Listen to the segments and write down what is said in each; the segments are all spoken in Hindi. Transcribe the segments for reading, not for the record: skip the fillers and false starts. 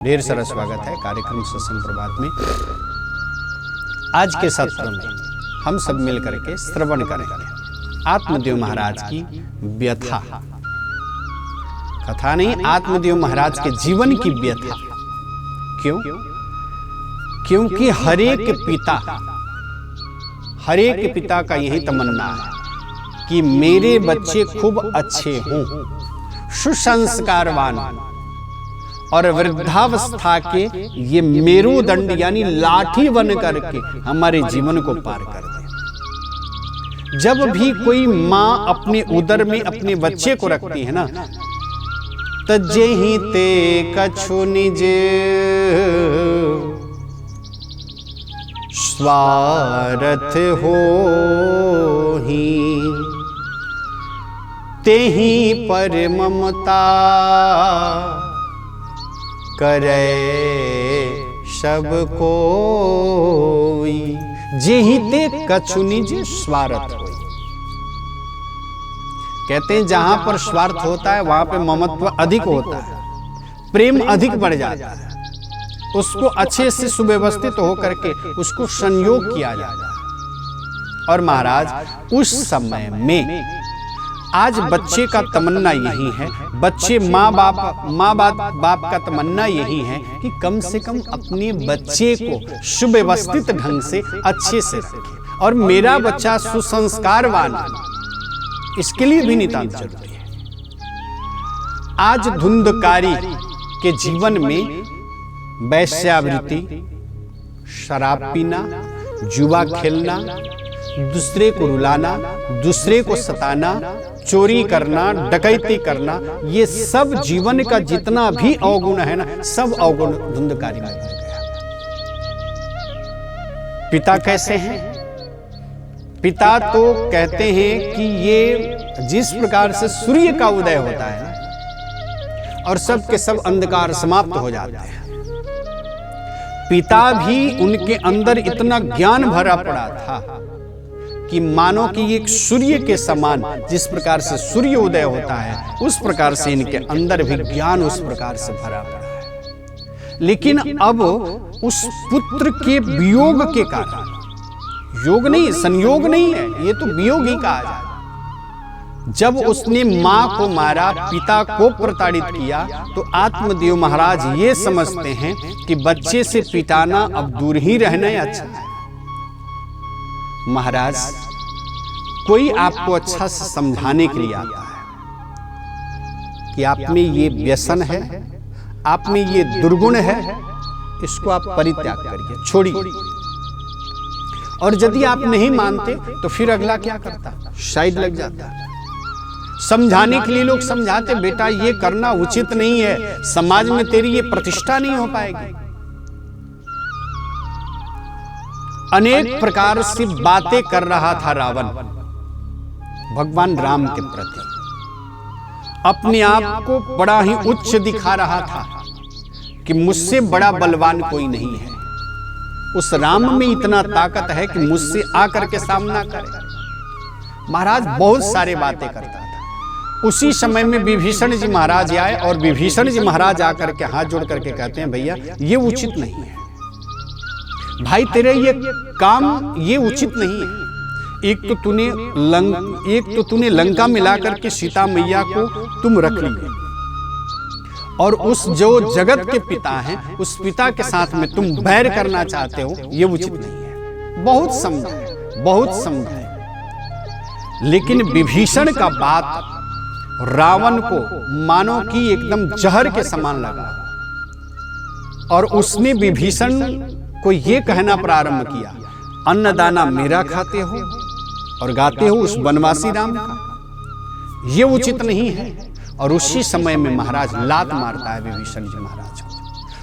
ढेर सारा स्वागत है कार्यक्रम सत्संग प्रभात में। आज के सत्र में हम सब मिलकर के श्रवण करेंगे आत्मदेव महाराज की व्यथा। कथा नहीं, आत्मदेव महाराज के जीवन की व्यथा। क्यों? क्योंकि हरेक पिता का यही तमन्ना है कि मेरे बच्चे खूब अच्छे हों, सुसंस्कारवान हों और वृद्धावस्था के ये मेरुदंड यानी लाठी बन करके हमारे जीवन को पार कर दे। जब भी कोई माँ अपने उदर में अपने बच्चे को रखती है ना, तजेहि ते कछु निज स्वार्थ होहि, तेहि पर ममता करे सब कोई, जेहि ते कछु निज स्वार्थ होई। कहते हैं जहां पर स्वार्थ होता है वहां पे ममत्व अधिक होता है, प्रेम अधिक बढ़ जाता है, उसको अच्छे से सुव्यवस्थित होकर के उसको संयोग किया जाता है। और महाराज उस समय में आज बच्चे का तमन्ना यही है, बच्चे माँ बाप का तमन्ना यही है कि कम से कम अपने बच्चे को सुव्यवस्थित ढंग से अच्छे से रखे और मेरा बच्चा सुसंस्कारवान, इसके लिए भी नितांत जरूरी है। आज धुंधकारी के जीवन में वैश्यावृत्ति, शराब पीना, जुआ खेलना, दूसरे को रुलाना, दूसरे को सताना, चोरी करना, डकैती करना, ये सब जीवन का जितना भी अवगुण है ना, सब अवगुण धुंधकारी में भर गया। पिता कैसे हैं? पिता तो कहते हैं कि ये जिस प्रकार से सूर्य का उदय होता है ना और सब के सब अंधकार समाप्त हो जाते हैं, पिता भी उनके अंदर इतना ज्ञान भरा पड़ा था कि मानो कि एक सूर्य के समान जिस प्रकार से सूर्य उदय होता है उस प्रकार से इनके अंदर भी ज्ञान उस प्रकार से भरा पड़ा है। लेकिन अब उस पुत्र के वियोग के कारण, योग नहीं, संयोग नहीं है, ये तो वियोग ही कहा जाए। जब उसने मां को मारा, पिता को प्रताड़ित किया, तो आत्मदेव महाराज ये समझते हैं कि बच्चे से पिटाना अब दूर ही रहना अच्छा है। महाराज कोई आपको अच्छा से समझाने के लिए आता है कि आप में ये व्यसन है, आप में ये दुर्गुण है, इसको आप परित्याग करिए, छोड़िए। और यदि आप नहीं मानते तो फिर अगला क्या करता? शायद लग जाता। समझाने के लिए लोग समझाते, बेटा ये करना उचित नहीं है, समाज में तेरी ये प्रतिष्ठा नहीं हो पाएगी। अनेक प्रकार से बातें कर रहा था रावण भगवान राम के प्रति, अपने आप को बड़ा ही उच्च दिखा रहा था कि मुझसे बड़ा बलवान कोई नहीं है, उस राम में इतना ताकत है कि मुझसे आकर के सामना करे। महाराज बहुत सारे बातें करता था। उसी समय में विभीषण जी महाराज आए और विभीषण जी महाराज आकर के हाथ जोड़ करके कहते हैं, भैया ये उचित नहीं है भाई, तेरे ये काम ये उचित नहीं है। एक तो तूने लंका मिलाकर के सीता मैया को तुम रख लिए और उस जो जगत के पिता हैं उस पिता के साथ में तुम बैर करना चाहते हो, ये उचित नहीं है। बहुत समझाए, लेकिन विभीषण का बात रावण को मानो कि एकदम जहर के समान लगा और उसने विभीषण को ये कहना प्रारंभ किया, अन्नदाना मेरा खाते हो और गाते हो उस वनवासी राम का, ये उचित नहीं है। और उसी समय में महाराज लात मारता है विभीषण जी महाराज को,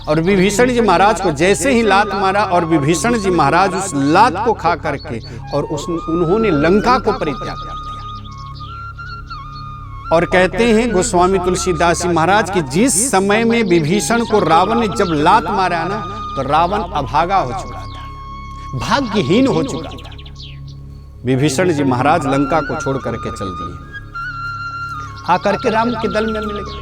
और विभीषण जी महाराज को जैसे ही लात मारा और विभीषण जी महाराज उस लात को खा करके और उन्होंने लंका को परित्याग कर दिया। और कहते हैं गोस्वामी तुलसीदास जी महाराज की जिस समय में विभीषण को रावण ने जब लात मारा ना, तो रावण अभागा हो चुका था, भाग्यहीन हो चुका था। विभीषण जी महाराज लंका को छोड़ करके चल दिए, आकर के राम के दल में मिल गए।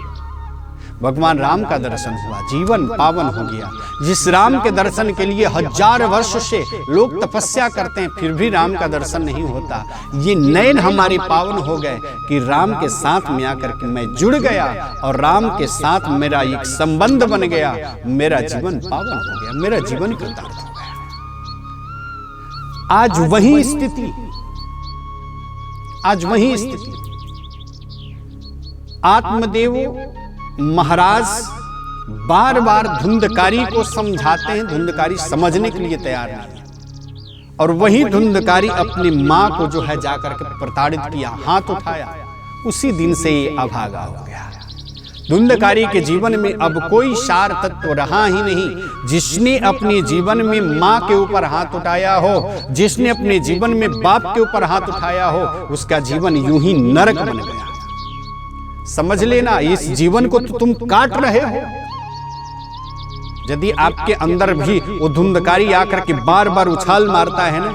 भगवान राम का दर्शन हुआ, जीवन पावन हो गया। जिस राम के दर्शन के लिए 1000 वर्ष से लोग तपस्या करते हैं, फिर भी राम का दर्शन नहीं होता। ये नयन हमारे पावन हो गए कि राम के साथ में आकर के मैं जुड़ गया और राम के साथ मेरा एक संबंध बन गया, मेरा जीवन पावन हो गया, मेरा जीवन कृतार्थ हो गया। आज वही स्थिति, आज वही स्थिति आत्मदेव महाराज बार बार धुंधकारी को समझाते हैं, धुंधकारी समझने के लिए तैयार नहीं है। और वही धुंधकारी अपनी मां को जो है जाकर के प्रताड़ित किया, हाथ उठाया, उसी दिन से ये अभागा हो गया। धुंधकारी के जीवन में अब कोई सार तत्व रहा ही नहीं। जिसने अपने जीवन में मां के ऊपर हाथ उठाया हो, जिसने अपने जीवन में बाप के ऊपर हाथ उठाया हो, उसका जीवन यूं ही नरक बन गया। समझ लेना, इस जीवन को तो तुम काट रहे हो। यदि आपके अंदर भी वो धुंधकारी आकर के बार बार उछाल मारता है ना,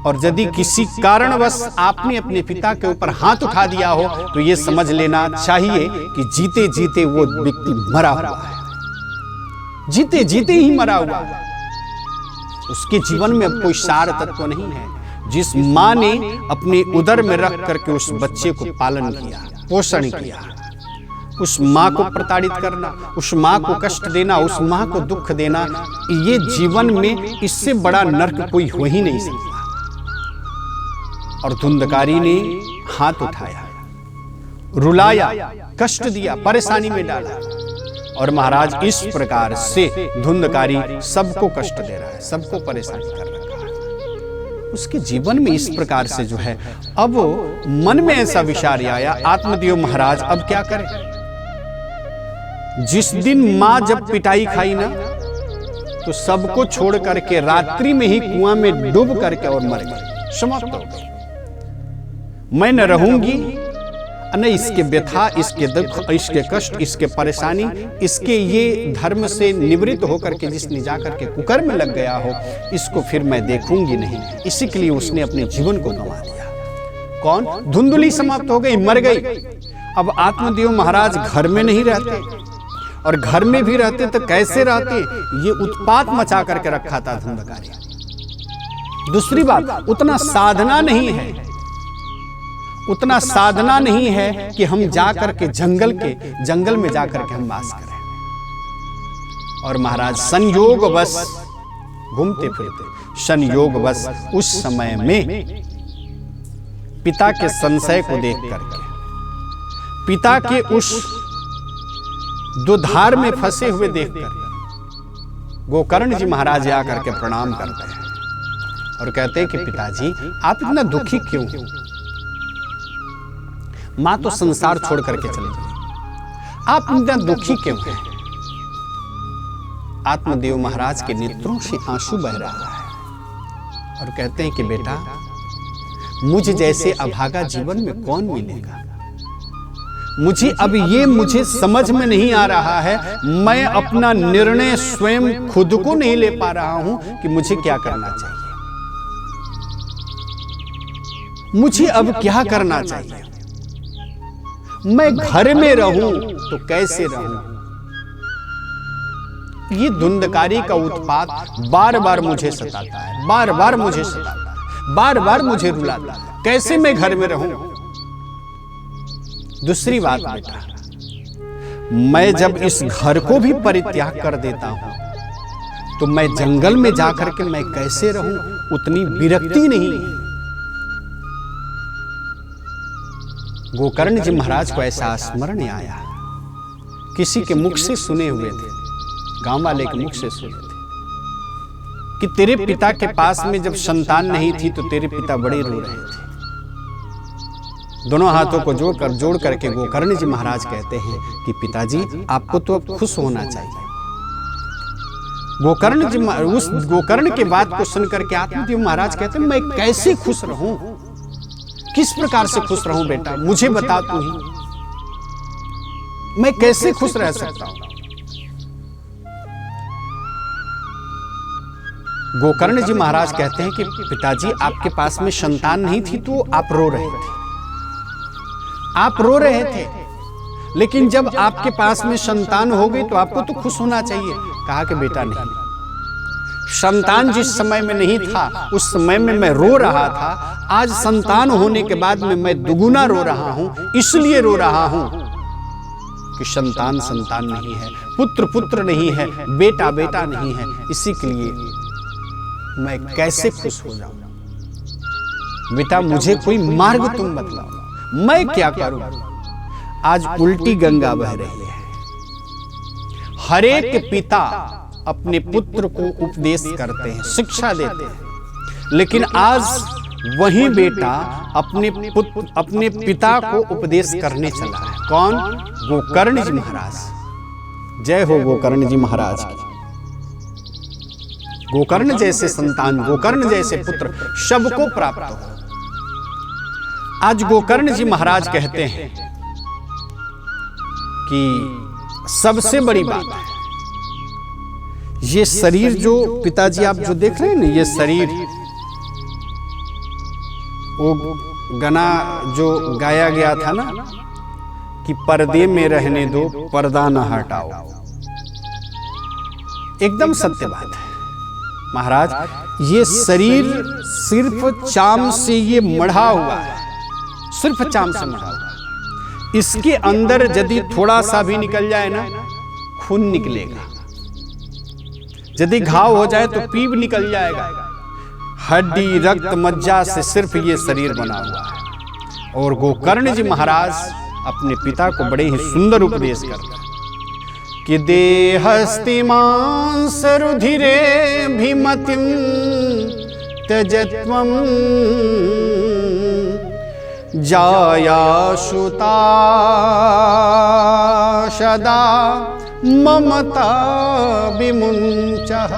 और यदि किसी कारणवश आपने अपने पिता के ऊपर हाथ उठा दिया हो, तो ये समझ लेना चाहिए कि जीते जीते वो व्यक्ति मरा हुआ है, जीते जीते ही मरा हुआ है। उसके जीवन में अब कोई सार तत्व नहीं है। जिस मां ने अपने उदर में रख करके उस बच्चे को पालन किया, पोषण किया, उस मां को प्रताड़ित करना, उस मां को कष्ट देना, उस मां को दुख देना, ये जीवन में इससे बड़ा नरक कोई हो ही नहीं सकता। और धुंधकारी ने हाथ उठाया, रुलाया, कष्ट दिया, परेशानी में डाला। और महाराज इस प्रकार से धुंधकारी सबको कष्ट दे रहा है, सबको परेशान कर रहा है। उसके जीवन में इस प्रकार से जो है, अब मन में ऐसा विचार आया, आत्मदेव महाराज अब क्या करें। जिस दिन मां जब पिटाई खाई ना, तो सबको छोड़ करके रात्रि में ही कुआं में डूब करके और मर गई, समाप्त हो गई। मैं न रहूंगी, न इसके व्यथा, इसके दुख, इसके कष्ट, इसके परेशानी, इसके ये धर्म से निवृत्त होकर के जिसने जाकर के कुकर्म में लग गया हो, इसको फिर मैं देखूंगी नहीं। इसी के लिए उसने अपने जीवन को गंवा दिया। कौन? धुंधली समाप्त हो गई, मर गई। अब आत्मदेव महाराज घर में नहीं रहते, और घर में भी रहते तो कैसे रहते, ये उत्पात मचा करके रखा था धुंधकारी। दूसरी बात, उतना साधना नहीं है, उतना साधना नहीं है कि हम जाकर के जंगल में जाकर के हम वास करें। और महाराज संयोगवश घूमते फिरते, संयोगवश उस समय में पिता के संशय को देख करके, पिता के उस दुधार में फंसे हुए देखकर गोकर्ण जी महाराज आकर के प्रणाम करते हैं और कहते हैं कि पिताजी आप इतना दुखी क्यों हो? मां तो संसार छोड़ करके चली गई, आप इतना दुखी क्यों हैं? आत्मदेव महाराज के नेत्रों से आंसू बह रहा है और कहते हैं कि बेटा, मुझ जैसे अभागा जीवन में कौन मिलेगा। मुझे समझ में नहीं आ रहा है, मैं अपना निर्णय स्वयं खुद को नहीं ले पा रहा हूं कि मुझे क्या करना चाहिए, मुझे अब क्या करना चाहिए। मैं घर में रहूं तो कैसे रहूं। ये धुंधकारी का उत्पात बार बार मुझे सताता है, बार बार मुझे सताता है, बार बार मुझे रुलाता है। कैसे मैं घर में रहूं। दूसरी बात बेटा, मैं जब इस घर को भी परित्याग कर देता हूं तो मैं जंगल में जाकर के मैं कैसे रहूं, उतनी विरक्ति नहीं है। गोकर्ण जी महाराज को ऐसा स्मरण आया, किसी के मुख से सुने हुए थे, गांव वाले के मुख से सुने थे कि तेरे पिता के पास में जब संतान नहीं थी तो तेरे पिता बड़े रो रहे थे। दोनों हाथों को जोड़ करके गोकर्ण जी महाराज कहते हैं कि पिताजी आपको तो अब खुश होना चाहिए। उस गोकर्ण के बात को सुनकर के आत्मदेव महाराज कहते हैं मैं कैसे खुश रहूं, किस प्रकार से खुश रहूं बेटा, मुझे बता तू ही, मैं कैसे खुश रह सकता हूं। गोकर्ण जी महाराज कहते हैं कि पिताजी आपके पास में संतान नहीं थी तो आप रो रहे थे, आप रो रहे थे, लेकिन जब आपके पास में संतान हो गई तो आपको तो खुश होना चाहिए। कहा कि बेटा नहीं, संतान जिस समय में नहीं था उस समय में मैं रो रहा था, आज संतान होने के बाद में मैं दुगुना रो रहा हूं। इसलिए रो रहा हूं कि संतान संतान नहीं है, पुत्र पुत्र नहीं है, बेटा बेटा नहीं है। इसी के लिए मैं कैसे खुश हो जाऊं। बेटा मुझे कोई मार्ग तुम बतलाओ, मैं क्या करूं। आज उल्टी गंगा बह रही है। हर एक पिता अपने पुत्र को उपदेश करते हैं, शिक्षा देते हैं, लेकिन आज वही बेटा अपने पिता को उपदेश करने चला है। कौन? गोकर्ण जी महाराज। जय हो गोकर्ण जी महाराज की। गोकर्ण जैसे संतान, गोकर्ण जैसे पुत्र सबको प्राप्त हो। आज गोकर्ण जी महाराज कहते हैं कि सबसे बड़ी बात है ये शरीर जो पिताजी आप जो देख रहे हैं ना, ये शरीर, वो गाना जो गाया गया था ना कि पर्दे में रहने दो, पर्दा न हटाओ, एकदम सत्य बात है महाराज। ये शरीर सिर्फ चाम से ये मढ़ा हुआ है, सिर्फ चाम से मढ़ा हुआ है। इसके अंदर यदि थोड़ा सा भी निकल जाए ना, खून निकलेगा। यदि घाव हो जाए तो पीप निकल जाएगा। हड्डी रक्त मज्जा से सिर्फ ये शरीर बना हुआ है। और गोकर्ण जी महाराज अपने पिता को बड़े ही सुंदर उपदेश करते हैं कि देहस्ति मांस रुधिरे भीमतिम त्यजत्वम जाया सुता सदा ममता विमुञ्चः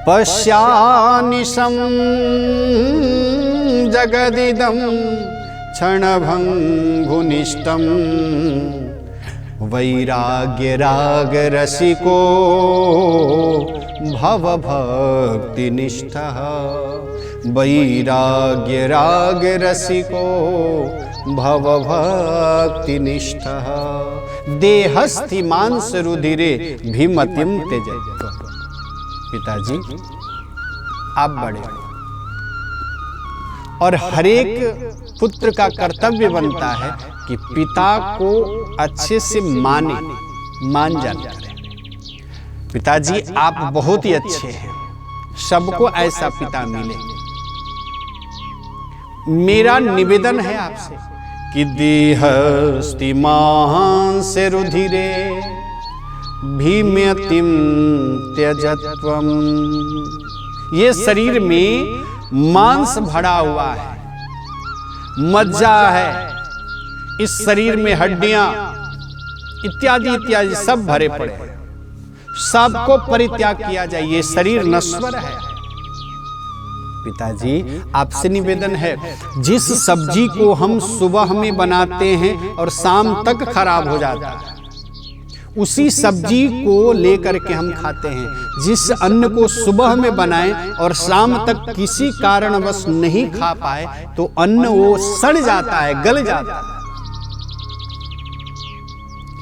पश्यानिशं जगदिदं क्षणभङ्गुनिष्ठं वैराग्यरागरसिको भवभक्तिनिष्ठः वैराग्यरागरसिको भवभक्तिनिष्ठः देहस्थि मांस रुधिरे भीमतिम त्यजत्व। पिताजी आप बड़े हो और हरेक पुत्र का कर्तव्य बनता है कि पिता को अच्छे से माने, मान जान करें। पिताजी आप बहुत ही अच्छे हैं, सबको ऐसा पिता मिले। मेरा निवेदन है आपसे कि देहस्ति मांस रुधिरे भीमतिम त्यजत्वम। ये शरीर में मांस भरा हुआ है, मज्जा है, इस शरीर में हड्डियां इत्यादि इत्यादि सब भरे पड़े हैं। सबको परित्याग किया जाए, ये शरीर नश्वर है। पिताजी आपसे निवेदन है, जिस सब्जी को हम सुबह में बनाते हैं और शाम तक खराब हो जाता है, उसी सब्जी को लेकर के हम खाते हैं। जिस अन्न को सुबह में बनाएं और शाम तक किसी कारणवश नहीं खा पाए तो अन्न वो सड़ जाता है, गल जाता है।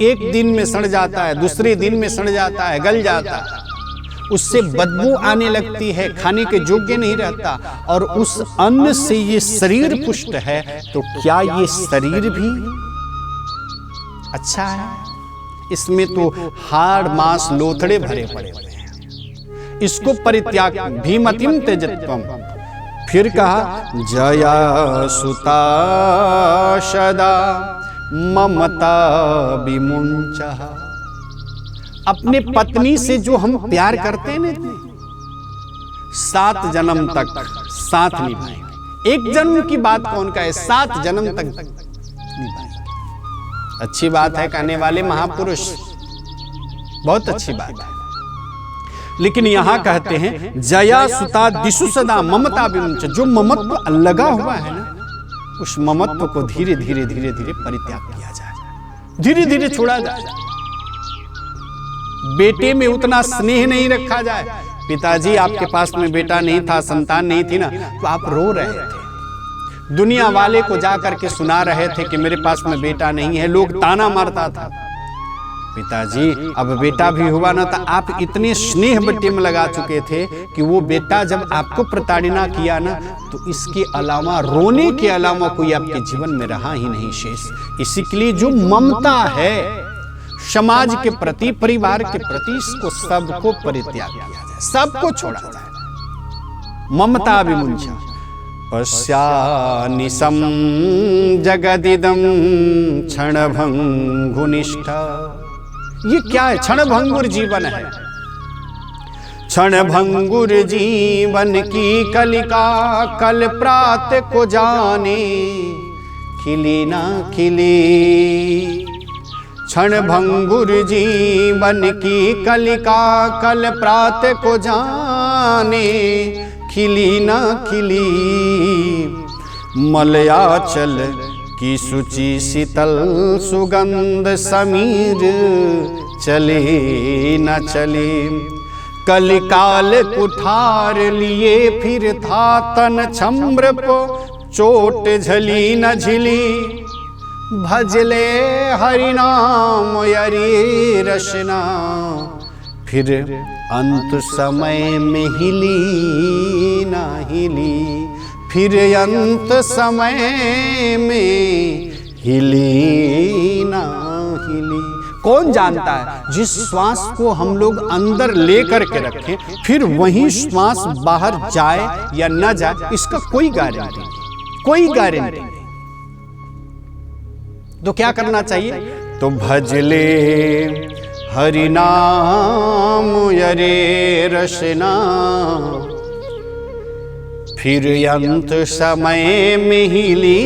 एक दिन में सड़ जाता है, दूसरे दिन में सड़ जाता है, गल जाता है, उससे बदबू आने लगती है, खाने के योग्य नहीं रहता। और उस अन्न से ये शरीर पुष्ट है, तो क्या ये शरीर भी अच्छा है? इसमें तो हाड़ मांस लोथड़े भरे पड़े हुए हैं। इसको परित्याग भीमतिम त्यजत्वम। फिर कहा जया सुता सदा ममता विमुञ्चः। अपने पत्नी से जो हम प्यार करते हैं ना, 7 जन्म तक साथ निभाएंगे। एक जन्म की बात कौन का है, 7 जन्म तक निभाएंगे। अच्छी बात है कहने वाले महापुरुष, बहुत अच्छी बात है। लेकिन यहां कहते हैं जया सुता दिशु सदा ममता विमुञ्च। जो ममत्व लगा हुआ है ना, उस ममत्व को धीरे धीरे धीरे धीरे परित्याग किया जाए, धीरे धीरे छोड़ा जाए। बेटे में उतना स्नेह नहीं रखा जाए। पिताजी आपके पास में बेटा नहीं था, संतान नहीं थी ना, तो आप रो रहे थे। दुनिया वाले को जाकर के सुना रहे थे कि मेरे पास में बेटा नहीं है, लोग ताना मारता था। पिताजी अब बेटा भी हुआ ना, तो आप इतने स्नेह बट्टे में लगा चुके थे कि वो बेटा जब आपको प्रताड़ना किया ना, तो इसके अलावा रोने के अलावा कोई आपके जीवन में रहा ही नहीं शेष। इसी के लिए जो ममता है समाज के प्रति, परिवार के प्रति, इसको सबको परित्याग किया जाए, सबको छोड़ा जाए। ममता विमुंचा पश्यानिशं जगदिदं क्षणभंगुनिष्ठा। ये क्या है? क्षणभंगुर जीवन है। क्षणभंगुर जीवन की कलिका कल प्रात को जाने, खिली ना खिली। क्षणभंगुर जीवन की कलिका कल प्रात को जाने, खिली ना खिली। मलयाचल की शुचि शीतल सुगंध समीर, चले न चले। कलिकाल कुठार लिए फिर था तन छम्र को, चोट झली न झिली। भजले हरि नाम यरी रचना, फिर अंत समय में हिली ना हिली। फिर अंत समय में हिली ना हिली। कौन जानता है, जिस श्वास को हम लोग अंदर लेकर के रखें, फिर वही श्वास बाहर जाए या न जाए, इसका कोई गारंटी नहीं, कोई गारंटी नहीं। तो क्या करना चाहिए? तो भजले हरि नाम यरे रचना, फिर अंत समय में हिली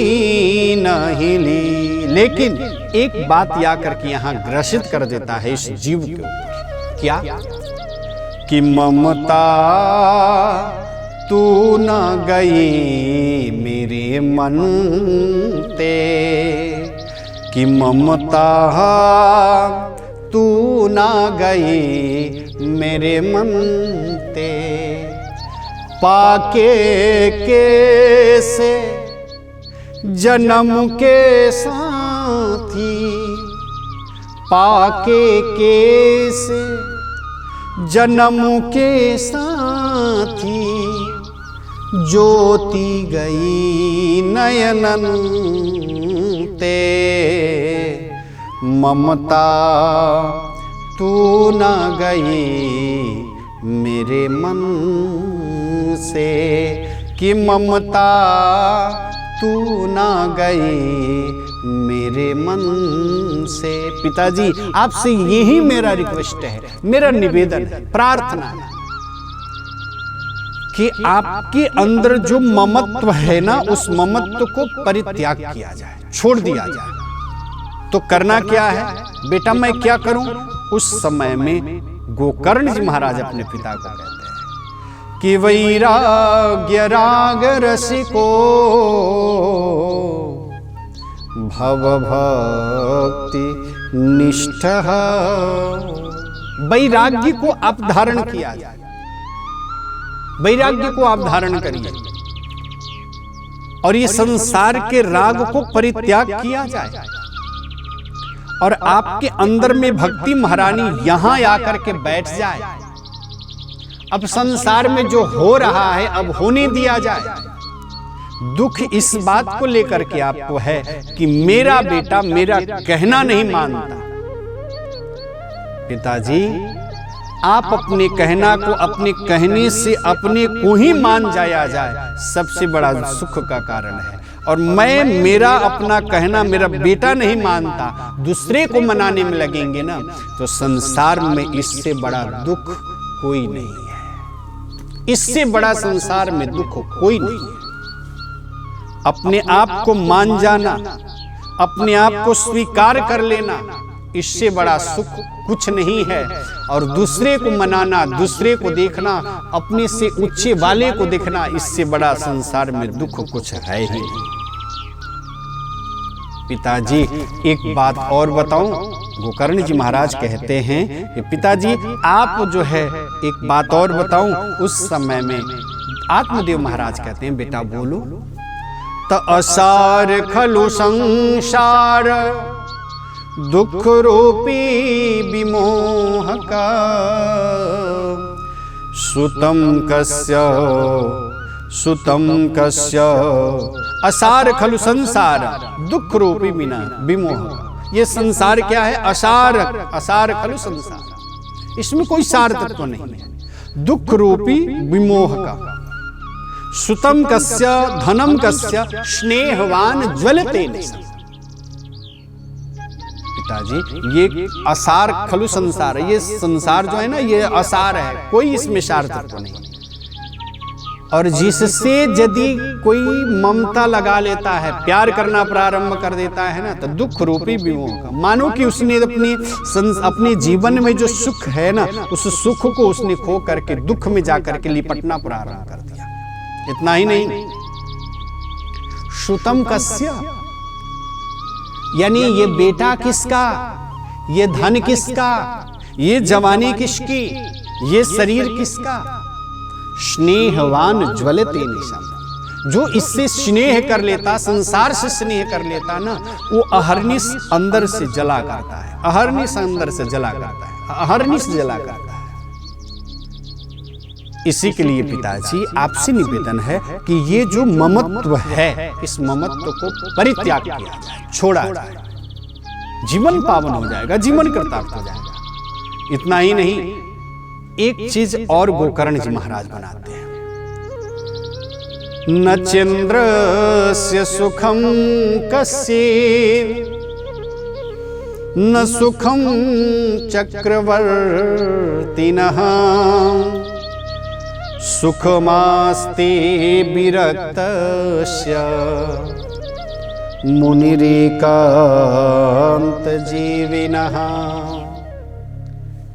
न हिली। लेकिन एक बात या करके यहां ग्रसित कर देता है इस जीव के ऊपर। क्या? कि ममता तू न गई मेरे मन ते, कि ममता तू ना गई मेरे मन ते। पाके कैसे जन्म के साथी, पाके कैसे जन्म के साथी। ज्योति गई नयनन ते, ममता तू ना गई मेरे मन से, कि ममता तू ना गई मेरे मन से। पिताजी आपसे यही मेरा रिक्वेस्ट है, मेरा निवेदन है, प्रार्थना है कि आपके अंदर जो ममत्व है ना, उस ममत्व को परित्याग किया जाए, छोड़ दिया जाए। तो करना क्या है? बेटा मैं क्या करूं? उस समय में गोकर्ण जी महाराज अपने पिता को कहते हैं कि वैराग्य राग रसिको, भव भक्ति निष्ठ। वैराग्य को आप धारण किया जाए, वैराग्य को आप धारण करिए और ये संसार के राग को परित्याग किया जाए और आपके अंदर में भक्ति महारानी यहां आकर के बैठ जाए। अब संसार में जो हो रहा है अब होने दिया जाए। दुख इस बात को लेकर के आपको है कि मेरा बेटा मेरा कहना नहीं मानता। पिताजी आप अपने कहना को अपने कहने से अपने को ही मान जाया जाए, सबसे बड़ा सुख का कारण है। और मैं मेरा अपना कहना मेरा बेटा नहीं मानता, दूसरे को मनाने में लगेंगे ना, तो संसार में इससे बड़ा दुख कोई नहीं है। इससे बड़ा संसार में दुख कोई नहीं है। अपने आप को मान जाना, अपने आप को स्वीकार कर लेना, इससे बड़ा सुख कुछ नहीं है। और दूसरे को मनाना, दूसरे को देखना, अपने से ऊंचे वाले को देखना, इससे बड़ा संसार में दुख कुछ है ही नहीं। पिताजी एक बात और बताऊं, गोकर्ण जी महाराज कहते हैं कि पिताजी आप जो है एक बात और बताऊं। उस समय में आत्मदेव महाराज कहते हैं बेटा बोलो। त असार खलु संसार दुख रूपी विमोह का सुतम कस्य असार खलु संसार दुख रूपी विमोह। ये संसार क्या है? असार खलु संसार, इसमें कोई सार तत्व नहीं है। दुख रूपी विमोह का। सुतम कस्य धनम कस्य स्नेहवान ज्वलते निशा। पिताजी ये असार खलु संसार है, ये संसार जो है ना ये असार है, कोई इसमें सार तत्व नहीं। और जिससे यदि कोई ममता लगा लेता है, प्यार करना प्रारंभ कर देता है ना, तो दुख रूपी विमोह का। मानो कि उसने अपने जीवन में जो सुख है ना, उस सुख को उसने खो करके दुख में जाकर के लिपटना प्रारंभ कर दिया। इतना ही नहीं, सुतम कस्य, यानी ये बेटा किसका, ये धन किसका, ये जवानी किसकी, ये शरीर किसका? स्नेहवान ज्वलते निशम। जो इससे स्नेह कर लेता, संसार से स्नेह कर लेता ना, वो अहर्निश अंदर से जला करता है, अहर्निश अंदर से जला करता है, अहर्निश जला करता है। इसी के लिए पिताजी आपसे निवेदन है कि ये जो ममत्व है, इस ममत्व को परित्याग किया जाए, छोड़ा जाए, जीवन पावन हो जाएगा, जीवन कृतार्थ हो जाएगा। इतना ही नहीं, एक चीज और गोकर्ण जी महाराज बनाते हैं। न चंद्रस्य सुखम कस्य न सुखम चक्रवर्तिनः सुखमास्ते विरक्तस्य मुनिरेकांत जीविनः।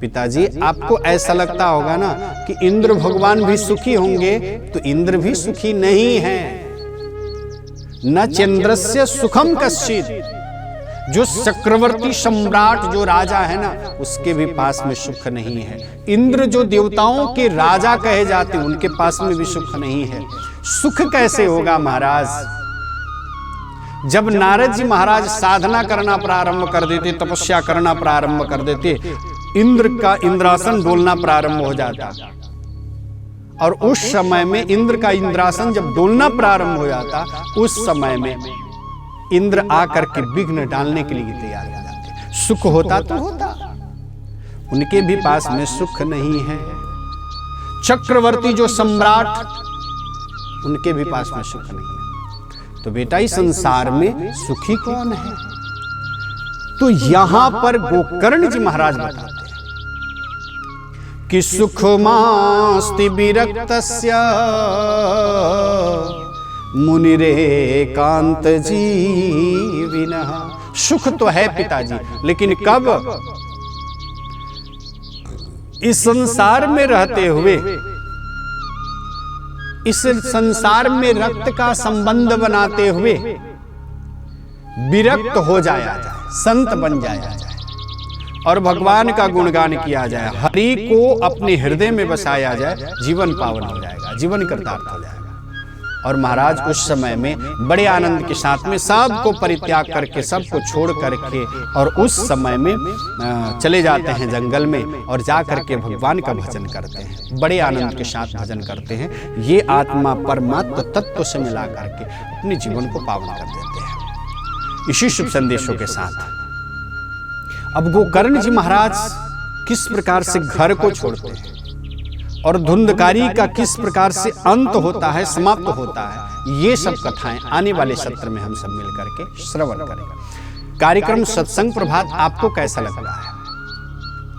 पिताजी आपको ऐसा लगता होगा ना कि इंद्र भगवान भी सुखी होंगे, तो इंद्र भी सुखी नहीं है। न चंद्रस्य सुखम कश्चित, जो चक्रवर्ती सम्राट जो राजा है ना, उसके भी पास में सुख नहीं है। इंद्र जो देवताओं के राजा कहे जाते हैं, उनके पास में भी सुख नहीं है। सुख कैसे होगा महाराज? जब नारद जी महाराज साधना करना प्रारंभ कर देते, तपस्या करना प्रारंभ कर देते, इंद्र का इंद्रासन डोलना प्रारंभ हो जाता। और उस समय में इंद्र का इंद्रासन जब डोलना प्रारंभ हो जाता, उस समय में इंद्र आकर के विघ्न डालने के लिए तैयार हो जाते। सुख होता तो होता, उनके भी पास में सुख नहीं है। चक्रवर्ती जो सम्राट, उनके भी पास में सुख नहीं है। तो बेटा इस संसार में सुखी कौन है? तो यहां पर गोकर्ण जी महाराज बताते हैं कि सुखमास्ति विरक्तस्य मुनिरेकांत जीविनः। सुख तो है पिताजी, लेकिन कब? इस संसार में रहते हुए, इस संसार में रक्त का संबंध बनाते हुए विरक्त हो जाया जाए, संत बन जाया जाए और भगवान का गुणगान किया जाए, हरि को अपने हृदय में बसाया जाए, जीवन पावन हो जाएगा, जीवन कृतार्थ हो जाएगा। और महाराज उस समय में बड़े आनंद के साथ में सबको परित्याग करके, सबको छोड़ करके, और उस समय में चले जाते हैं जंगल में और जा करके भगवान का भजन करते हैं, बड़े आनंद के साथ भजन करते हैं। ये आत्मा परमात्मा तत्व से मिला करके अपने जीवन को पावन कर देते हैं। इसी शुभ संदेशों के साथ अब गोकर्ण जी महाराज किस प्रकार से घर को छोड़ते हैं और धुंधकारी का किस प्रकार से अंत होता है, समाप्त होता है, ये सब कथाएं आने वाले सत्र में हम सब मिलकर के श्रवण करेंगे। कार्यक्रम सत्संग प्रभात आपको कैसा लगता है?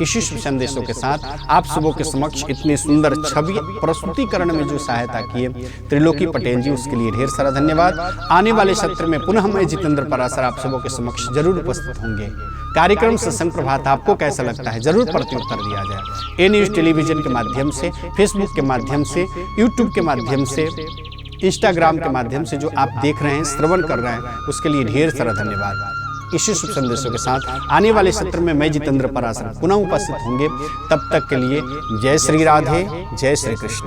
इसी शुभ संदेशों के साथ आप सबों के समक्ष इतने सुंदर छवि प्रस्तुतिकरण में जो सहायता किए त्रिलोकी पटेल जी, उसके लिए ढेर सारा धन्यवाद। आने वाले सत्र में पुनः मैं जितेंद्र पराशर आप सबों के समक्ष जरूर उपस्थित होंगे। कार्यक्रम सत्संग प्रभात आपको कैसा लगता है जरूर प्रत्युत्तर दिया जाए। ए न्यूज टेलीविजन के माध्यम से, फेसबुक के माध्यम से, यूट्यूब के माध्यम से, इंस्टाग्राम के माध्यम से जो आप देख रहे हैं, श्रवण कर रहे हैं, उसके लिए ढेर सारा धन्यवाद। इसी शुभ संदेशों के साथ आने वाले सत्र में मैं जितेंद्र पराशर पुनः उपस्थित होंगे। तब तक के लिए जय श्री राधे, जय श्री कृष्ण।